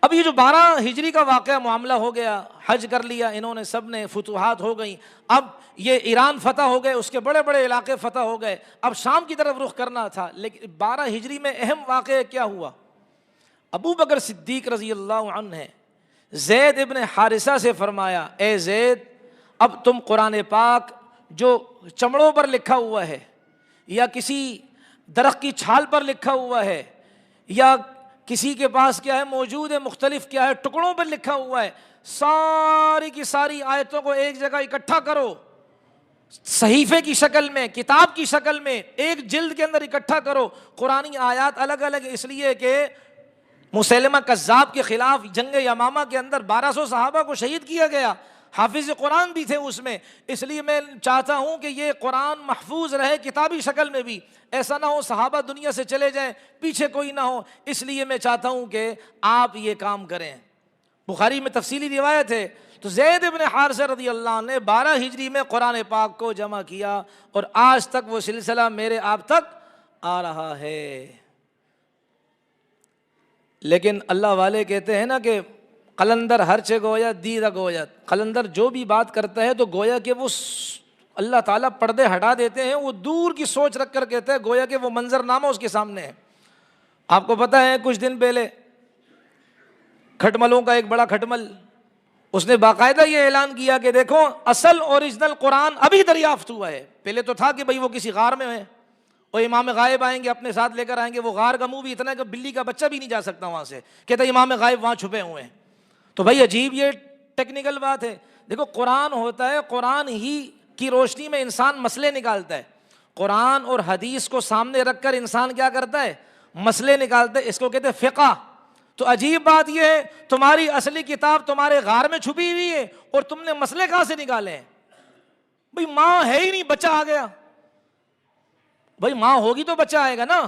اب یہ جو 12 ہجری کا واقعہ معاملہ ہو گیا، حج کر لیا انہوں نے، سب نے، فتوحات ہو گئیں، اب یہ ایران فتح ہو گئے، اس کے بڑے بڑے علاقے فتح ہو گئے، اب شام کی طرف رخ کرنا تھا. لیکن 12 ہجری میں اہم واقعہ کیا ہوا؟ ابو بکر صدیق رضی اللہ عنہ نے زید ابن حارثہ سے فرمایا، اے زید، اب تم قرآن پاک جو چمڑوں پر لکھا ہوا ہے یا کسی درخت کی چھال پر لکھا ہوا ہے یا کسی کے پاس کیا ہے موجود ہے، مختلف کیا ہے ٹکڑوں پر لکھا ہوا ہے، ساری کی ساری آیتوں کو ایک جگہ اکٹھا کرو، صحیفے کی شکل میں، کتاب کی شکل میں، ایک جلد کے اندر اکٹھا کرو. قرآنی آیات الگ الگ اس لیے کہ مسیلمہ کذاب کے خلاف جنگ یمامہ کے اندر 1200 صحابہ کو شہید کیا گیا، حافظ قرآن بھی تھے اس میں، اس لیے میں چاہتا ہوں کہ یہ قرآن محفوظ رہے کتابی شکل میں بھی، ایسا نہ ہو صحابہ دنیا سے چلے جائیں پیچھے کوئی نہ ہو، اس لیے میں چاہتا ہوں کہ آپ یہ کام کریں. بخاری میں تفصیلی روایت ہے. تو زید ابن حارثہ رضی اللہ عنہ نے 12 ہجری میں قرآن پاک کو جمع کیا اور آج تک وہ سلسلہ میرے آپ تک آ رہا ہے. لیکن اللہ والے کہتے ہیں نا کہ قلندر ہرچے گویا دیدہ گویا، قلندر جو بھی بات کرتا ہے تو گویا کہ وہ اللہ تعالیٰ پردے ہٹا دیتے ہیں، وہ دور کی سوچ رکھ کر کہتا ہے گویا کہ وہ منظرنامہ اس کے سامنے ہے. آپ کو پتہ ہے کچھ دن پہلے کھٹملوں کا ایک بڑا کھٹمل، اس نے باقاعدہ یہ اعلان کیا کہ دیکھو اصل اوریجنل قرآن ابھی دریافت ہوا ہے. پہلے تو تھا کہ بھئی وہ کسی غار میں ہے، وہ امام غائب آئیں گے اپنے ساتھ لے کر آئیں گے، وہ غار کا منہ بھی اتنا ہے کہ بلی کا بچہ بھی نہیں جا سکتا وہاں سے، کہتا امام غائب وہاں چھپے ہوئے ہیں. تو بھائی عجیب یہ ٹیکنیکل بات ہے. دیکھو قرآن ہوتا ہے، قرآن ہی کی روشنی میں انسان مسئلے نکالتا ہے. قرآن اور حدیث کو سامنے رکھ کر انسان کیا کرتا ہے؟ مسئلے نکالتا ہے. اس کو کہتے ہیں فقہ. تو عجیب بات یہ ہے تمہاری اصلی کتاب تمہارے غار میں چھپی ہوئی ہے اور تم نے مسئلے کہاں سے نکالے ہیں؟ بھئی ماں ہے ہی نہیں، بچہ آ گیا. بھئی ماں ہوگی تو بچہ آئے گا نا.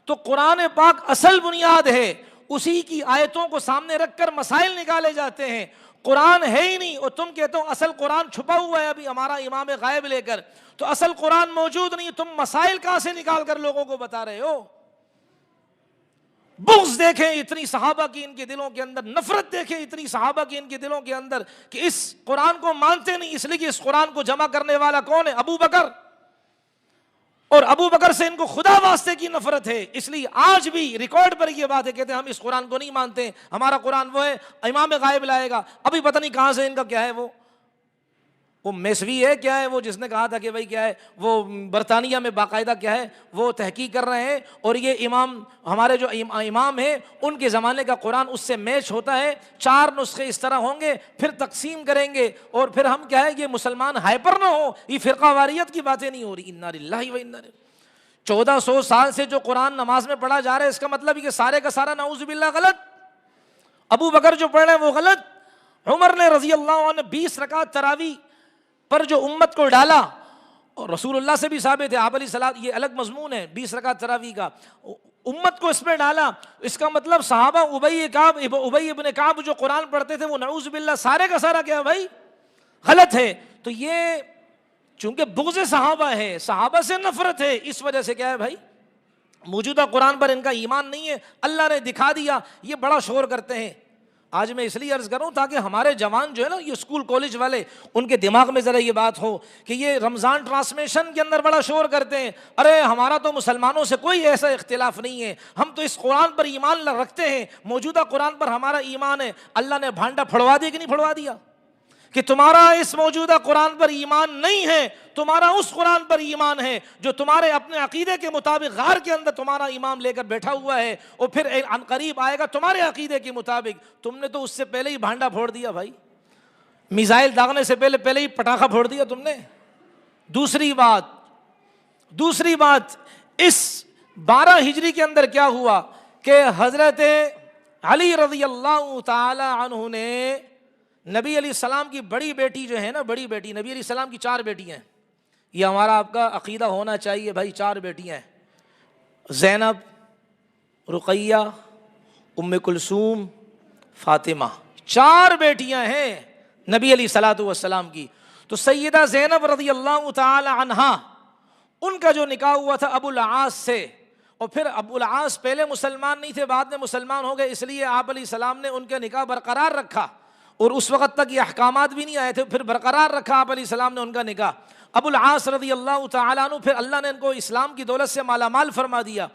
تو قرآن پاک اصل بنیاد ہے، اسی کی آیتوں کو سامنے رکھ کر مسائل نکالے جاتے ہیں. قرآن ہے ہی نہیں اور تم کہتے ہو اصل قرآن چھپا ہوا ہے ابھی ہمارا امام غائب لے کر، تو اصل قرآن موجود نہیں، تم مسائل کہاں سے نکال کر لوگوں کو بتا رہے ہو؟ بغض دیکھیں اتنی صحابہ کی ان کے دلوں کے اندر، نفرت دیکھیں اتنی صحابہ کی ان کے دلوں کے اندر کہ اس قرآن کو مانتے نہیں. اس لیے کہ اس قرآن کو جمع کرنے والا کون ہے؟ ابو بکر. اور ابو بکر سے ان کو خدا واسطے کی نفرت ہے، اس لیے آج بھی ریکارڈ پر یہ بات ہے، کہتے ہیں ہم اس قرآن کو نہیں مانتے، ہمارا قرآن وہ ہے امام غائب لائے گا. ابھی پتہ نہیں کہاں سے ان کا کیا ہے، وہ میسوی ہے کیا ہے، وہ جس نے کہا تھا کہ بھائی کیا ہے، وہ برطانیہ میں باقاعدہ کیا ہے وہ تحقیق کر رہے ہیں اور یہ امام ہمارے جو امام ہیں ان کے زمانے کا قرآن اس سے میچ ہوتا ہے، 4 نسخے اس طرح ہوں گے، پھر تقسیم کریں گے اور پھر ہم کیا ہے یہ مسلمان ہائپر نہ ہو. یہ فرقہ واریت کی باتیں نہیں ہو رہی. انا للہ و انا الیہ. 1400 سال سے جو قرآن نماز میں پڑھا جا رہا ہے، اس کا مطلب ہے کہ سارے کا سارا نعوذ باللہ غلط. ابو بکر جو پڑھ رہے ہیں وہ غلط. عمر نے رضی اللہ عنہ 20 رکعت تراویح پر جو امت کو ڈالا، اور رسول اللہ سے بھی ثابت ہے، آپ علیہ الصلوۃ، یہ الگ مضمون ہے 20 رکعت تراویح کا، امت کو اس میں ڈالا. اس کا مطلب صحابہ ابی ابن کعب جو قرآن پڑھتے تھے وہ نعوذ باللہ سارے کا سارا کیا بھائی غلط ہے. تو یہ چونکہ بغض صحابہ ہے، صحابہ سے نفرت ہے، اس وجہ سے کیا ہے بھائی موجودہ قرآن پر ان کا ایمان نہیں ہے. اللہ نے دکھا دیا، یہ بڑا شور کرتے ہیں. آج میں اس لیے عرض کروں تاکہ ہمارے جوان جو ہے نا، یہ اسکول کالج والے، ان کے دماغ میں ذرا یہ بات ہو کہ یہ رمضان ٹرانسمیشن کے اندر بڑا شور کرتے ہیں، ارے ہمارا تو مسلمانوں سے کوئی ایسا اختلاف نہیں ہے، ہم تو اس قرآن پر ایمان رکھتے ہیں، موجودہ قرآن پر ہمارا ایمان ہے. اللہ نے بھانڈا پھڑوا دیا کہ نہیں پھڑوا دیا کہ تمہارا اس موجودہ قرآن پر ایمان نہیں ہے، تمہارا اس قرآن پر ایمان ہے جو تمہارے اپنے عقیدے کے مطابق غار کے اندر تمہارا امام لے کر بیٹھا ہوا ہے، اور پھر عن قریب آئے گا تمہارے عقیدے کے مطابق. تم نے تو اس سے پہلے ہی بھانڈا پھوڑ دیا بھائی، میزائل داغنے سے پہلے ہی پٹاخہ پھوڑ دیا تم نے. دوسری بات اس 12 ہجری کے اندر کیا ہوا کہ حضرت علی رضی اللہ تعالی عنہ نے نبی علیہ السلام کی بڑی بیٹی جو ہے نا، بڑی بیٹی، نبی علیہ السلام کی 4 بیٹیاں ہیں، یہ ہمارا آپ کا عقیدہ ہونا چاہیے بھائی. 4 بیٹیاں ہیں، زینب، رقیہ، ام کلثوم، فاطمہ، 4 بیٹیاں ہیں نبی علیہ الصلوۃ والسلام کی. تو سیدہ زینب رضی اللہ تعالی عنہا، ان کا جو نکاح ہوا تھا ابو العاص سے، اور پھر ابو العاص پہلے مسلمان نہیں تھے، بعد میں مسلمان ہو گئے، اس لیے آپ علیہ السلام نے ان کے نکاح برقرار رکھا، اور اس وقت تک یہ احکامات بھی نہیں آئے تھے، پھر برقرار رکھا آپ علیہ السلام نے ان کا نکاح۔ ابو العاص رضی اللہ تعالیٰ عنہ، پھر اللہ نے ان کو اسلام کی دولت سے مالا مال فرما دیا۔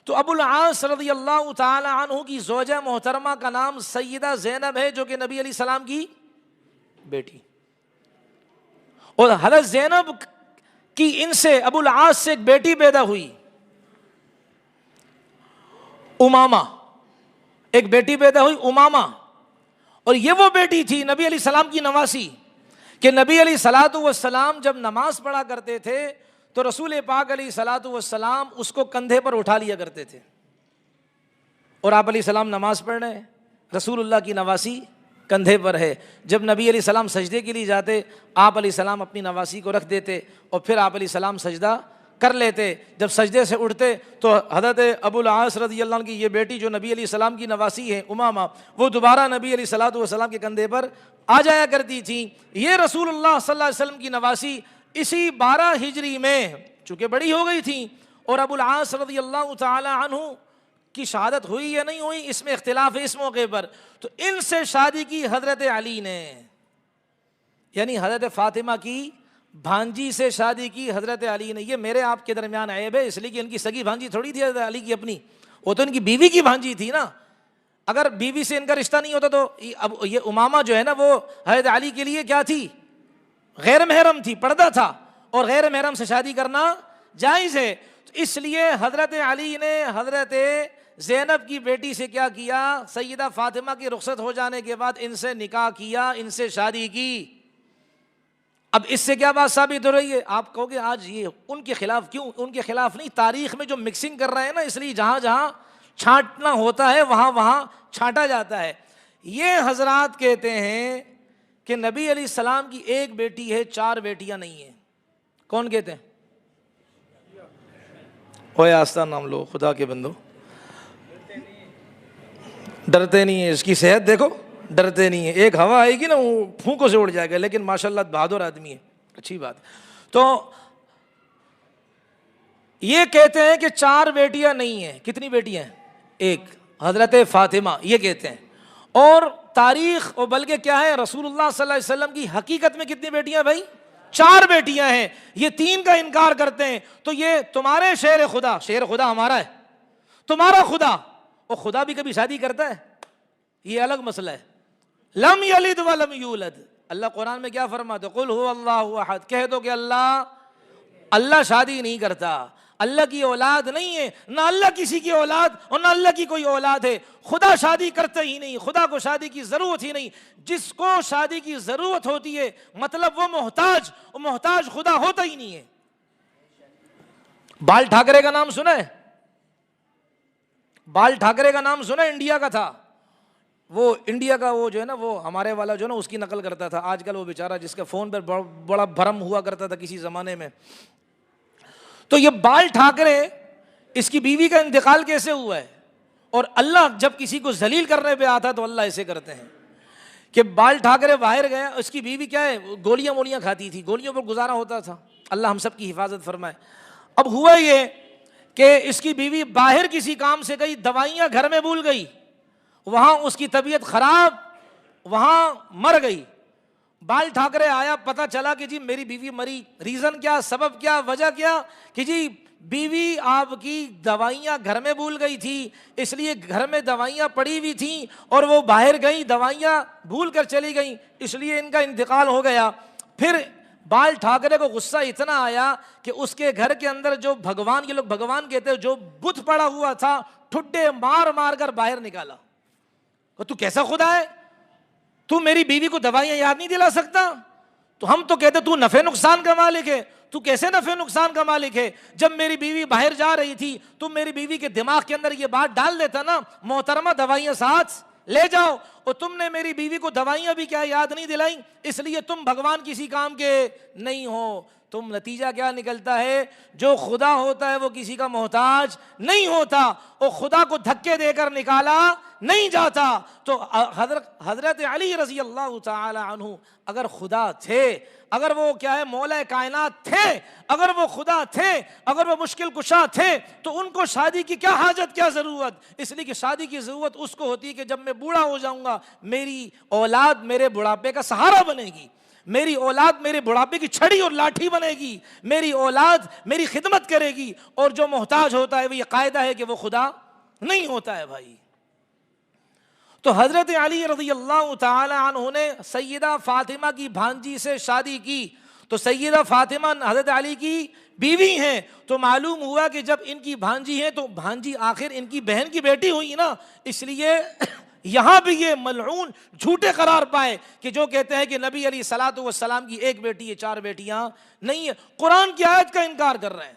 تو ابو العاص رضی اللہ تعالیٰ عنہ کی زوجہ محترمہ کا نام سیدہ زینب ہے، جو کہ نبی علیہ السلام کی بیٹی، اور حضرت زینب کی ان سے ابو العاص سے ایک بیٹی پیدا ہوئی، امامہ، ایک بیٹی پیدا ہوئی امامہ، اور یہ وہ بیٹی تھی نبی علیہ السلام کی نواسی، کہ نبی علیہ الصلوۃ والسلام جب نماز پڑھا کرتے تھے تو رسول پاک علیہ الصلوۃ والسلام اس کو کندھے پر اٹھا لیا کرتے تھے، اور آپ علیہ السلام نماز پڑھ رہے ہیں، رسول اللہ کی نواسی کندھے پر ہے۔ جب نبی علیہ السلام سجدے کے لیے جاتے، آپ علیہ السلام اپنی نواسی کو رکھ دیتے اور پھر آپ علیہ السلام سجدہ کر لیتے۔ جب سجدے سے اٹھتے تو حضرت ابو العاص رضی اللہ عنہ کی یہ بیٹی جو نبی علیہ السلام کی نواسی ہے امامہ، وہ دوبارہ نبی علیہ الصلوۃ والسلام کے کندھے پر آ جایا کرتی تھی۔ یہ رسول اللہ صلی اللہ علیہ وسلم کی نواسی اسی 12 ہجری میں چونکہ بڑی ہو گئی تھی، اور ابو العاص رضی اللہ تعالی عنہ کی شہادت ہوئی یا نہیں ہوئی اس میں اختلاف ہے اس موقع پر، تو ان سے شادی کی حضرت علی نے، یعنی حضرت فاطمہ کی بھانجی سے شادی کی حضرت علی نے۔ یہ میرے آپ کے درمیان عیب ہے، اس لیے کہ ان کی سگی بھانجی تھوڑی تھی حضرت علی کی اپنی، وہ تو ان کی بیوی کی بھانجی تھی نا۔ اگر بیوی سے ان کا رشتہ نہیں ہوتا تو اب یہ امامہ جو ہے نا وہ حضرت علی کے لیے کیا تھی؟ غیر محرم تھی، پردہ تھا، اور غیر محرم سے شادی کرنا جائز ہے۔ اس لیے حضرت علی نے حضرت زینب کی بیٹی سے کیا کیا؟ سیدہ فاطمہ کی رخصت ہو جانے کے بعد ان سے نکاح کیا، ان سے شادی کی۔ اب اس سے کیا بات ثابت ہو رہی ہے؟ آپ کہو گے آج یہ ان کے خلاف کیوں؟ ان کے خلاف نہیں، تاریخ میں جو مکسنگ کر رہے ہیں نا، اس لیے جہاں جہاں چھانٹنا ہوتا ہے وہاں وہاں چھانٹا جاتا ہے۔ یہ حضرات کہتے ہیں کہ نبی علیہ السلام کی ایک بیٹی ہے، 4 بیٹیاں نہیں ہیں۔ کون کہتے ہیں؟ اوے آستان نام لو، خدا کے بندو، ڈرتے نہیں ہیں، اس کی صحت دیکھو، ڈرتے نہیں ہیں، ایک ہوا آئے گی نا وہ پھونکوں سے اڑ جائے گا، لیکن ماشاءاللہ بہادر آدمی ہے، اچھی بات۔ تو یہ کہتے ہیں کہ 4 بیٹیاں نہیں ہیں۔ کتنی بیٹیاں ہیں؟ ایک، حضرت فاطمہ، یہ کہتے ہیں۔ اور تاریخ، اور بلکہ کیا ہے، رسول اللہ صلی اللہ علیہ وسلم کی حقیقت میں کتنی بیٹیاں بھائی؟ 4 بیٹیاں ہیں۔ یہ 3 کا انکار کرتے ہیں، تو یہ تمہارے شیر خدا، شیر خدا ہمارا ہے، تمہارا خدا، اور خدا بھی کبھی شادی کرتا ہے؟ یہ الگ مسئلہ ہے۔ لم یلد ولم یولد، اللہ قرآن میں کیا فرماتا ہے؟ قل هو اللہ احد، کہہ دو کہ اللہ شادی نہیں کرتا، اللہ کی اولاد نہیں ہے، نہ اللہ کسی کی اولاد اور نہ اللہ کی کوئی اولاد ہے۔ خدا شادی کرتا ہی نہیں، خدا کو شادی کی ضرورت ہی نہیں۔ جس کو شادی کی ضرورت ہوتی ہے مطلب وہ محتاج، اور محتاج خدا ہوتا ہی نہیں ہے۔ بال ٹھاکرے کا نام سنا ہے؟ بال ٹھاکرے کا نام سنا ہے؟ انڈیا کا تھا وہ، انڈیا کا وہ جو ہے نا، وہ ہمارے والا جو ہے نا اس کی نقل کرتا تھا۔ آج کل وہ بیچارہ جس کا فون پر بڑا بھرم ہوا کرتا تھا کسی زمانے میں، تو یہ بال ٹھاکرے، اس کی بیوی کا انتقال کیسے ہوا ہے؟ اور اللہ جب کسی کو ذلیل کرنے پہ آتا تو اللہ ایسے کرتے ہیں کہ بال ٹھاکرے باہر گئے، اس کی بیوی کیا ہے، گولیاں کھاتی تھی، گولیوں پر گزارا ہوتا تھا، اللہ ہم سب کی حفاظت فرمائے۔ اب ہوا یہ کہ اس کی بیوی باہر کسی کام سے گئی، دوائیاں گھر میں بھول گئی، وہاں اس کی طبیعت خراب، وہاں مر گئی۔ بال ٹھاکرے آیا، پتہ چلا کہ جی میری بیوی مری، ریزن کیا، سبب کیا، وجہ کیا؟ کہ جی بیوی آپ کی دوائیاں گھر میں بھول گئی تھی، اس لیے گھر میں دوائیاں پڑی ہوئی تھیں اور وہ باہر گئیں، دوائیاں بھول کر چلی گئیں، اس لیے ان کا انتقال ہو گیا۔ پھر بال ٹھاکرے کو غصہ اتنا آیا کہ اس کے گھر کے اندر جو بھگوان، یہ لوگ بھگوان کہتے ہیں، جو بت پڑا ہوا تھا، ٹھڈے مار مار کر باہر نکالا۔ تو کیسا خدا ہے؟ تو میری بیوی کو دوائیاں یاد نہیں دلا سکتا؟ تو ہم تو کہتے تو نفع نقصان کا مالک ہے، تو کیسے نفع نقصان کا مالک ہے؟ جب میری بیوی باہر جا رہی تھی تم میری بیوی کے دماغ کے اندر یہ بات ڈال دیتا نا، محترمہ دوائیاں ساتھ لے جاؤ، اور تم نے میری بیوی کو دوائیاں بھی کیا یاد نہیں دلائیں، اس لیے تم بھگوان کسی کام کے نہیں ہو۔ تو نتیجہ کیا نکلتا ہے؟ جو خدا ہوتا ہے وہ کسی کا محتاج نہیں ہوتا، اور خدا کو دھکے دے کر نکالا نہیں جاتا۔ تو حضرت علی رضی اللہ تعالی عنہ اگر خدا تھے، اگر وہ کیا ہے مولا کائنات تھے، اگر وہ خدا تھے، اگر وہ مشکل کشا تھے، تو ان کو شادی کی کیا حاجت، کیا ضرورت؟ اس لیے کہ شادی کی ضرورت اس کو ہوتی ہے کہ جب میں بوڑھا ہو جاؤں گا میری اولاد میرے بڑھاپے کا سہارا بنے گی، میری اولاد میرے بڑھاپے کی چھڑی اور لاٹھی بنے گی، میری اولاد میری خدمت کرے گی، اور جو محتاج ہوتا ہے وہ یہ قاعدہ ہے کہ وہ خدا نہیں ہوتا ہے بھائی۔ تو حضرت علی رضی اللہ تعالی عنہ نے سیدہ فاطمہ کی بھانجی سے شادی کی، تو سیدہ فاطمہ حضرت علی کی بیوی ہیں، تو معلوم ہوا کہ جب ان کی بھانجی ہیں تو بھانجی آخر ان کی بہن کی بیٹی ہوئی نا، اس لیے یہاں بھی یہ ملعون جھوٹے قرار پائے کہ جو کہتے ہیں کہ نبی علیہ الصلوۃ والسلام کی ایک بیٹی ہے، چار بیٹیاں نہیں ہے، قرآن کی آیت کا انکار کر رہے ہیں۔